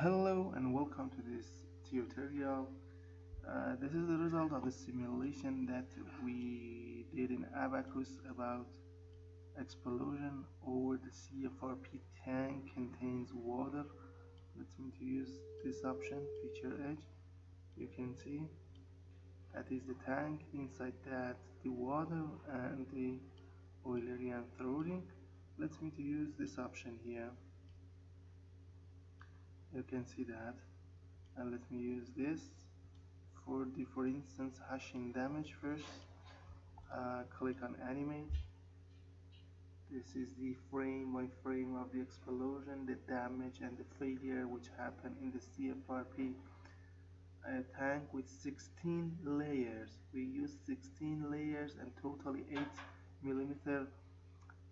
Hello and welcome to this tutorial. This is the result of the simulation that we did in Abaqus about explosion over the CFRP tank contains water. Let's me to use this option, feature edge. You can see that is the tank, inside that the water and the Eulerian throttling. Let's me to use this option here. You can see that, and let me use this for instance hashing damage first. Click on animate. This is the frame by frame of the explosion, the damage and the failure which happened in the CFRP tank with 16 layers. We used 16 layers and totally 8 mm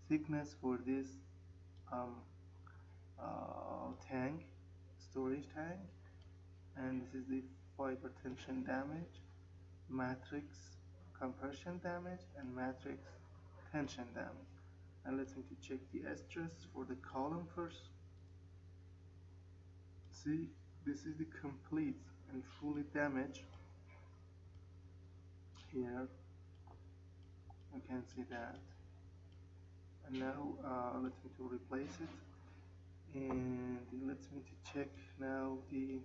thickness for this um, tank, storage tank. And this is the fiber tension damage, matrix compression damage, and matrix tension damage. And let's need to check the stress for the column first. See, this is the complete and fully damaged here. You can see that. And now let's me to replace it, and let's me to check now the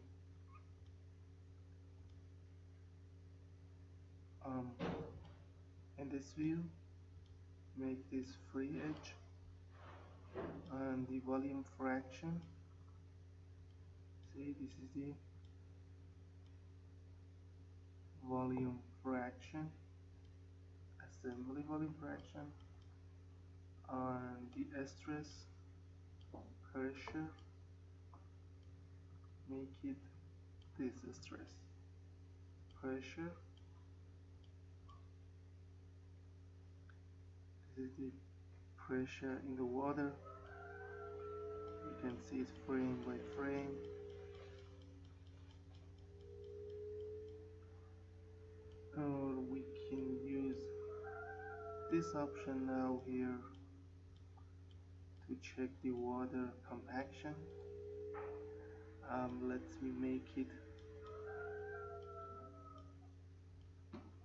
in this view, make this free edge and the volume fraction. See, this is the volume fraction, assembly volume fraction, and the stress pressure, make it this stress pressure. This is the pressure in the water. You can see it frame by frame. Or we can use this option now here to check the water compaction. Let me make it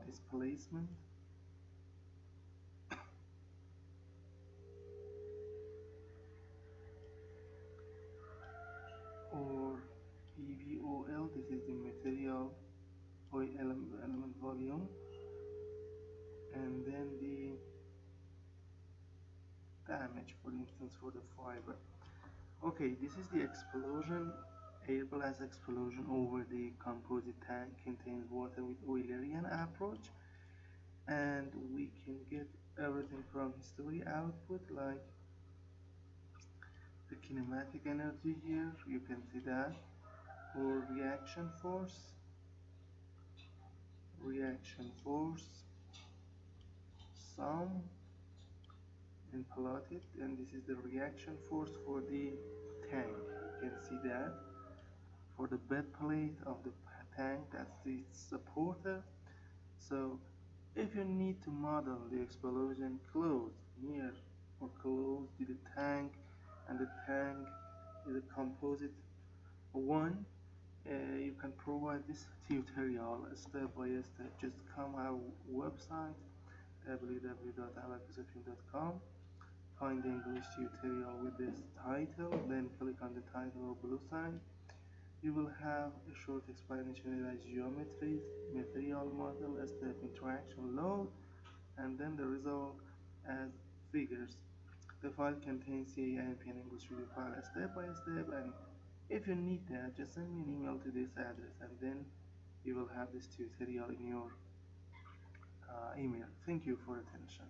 displacement. Or EVOL, this is the material or element volume, and then the damage, for instance, for the fiber. Okay, this is the explosion, air blast explosion over the composite tank contains water with Eulerian approach, and we can get everything from history output like the kinematic energy here, you can see that, or reaction force, sum and plotted, and this is the reaction force for the tank. You can see that for the bed plate of the tank, that's the supporter. So if you need to model the explosion close, near or close to the tank, and the tank is a composite one, you can provide this tutorial step by step. Just come our website www.abaqus.com, find the English tutorial with this title, then click on the title or blue sign. You will have a short explanation as geometries, material model, step interaction load, and then the result as figures. The file contains CAIMP and English video file step by step, and if you need that, just send me an email to this address, and then you will have this tutorial in your email. Thank you for attention.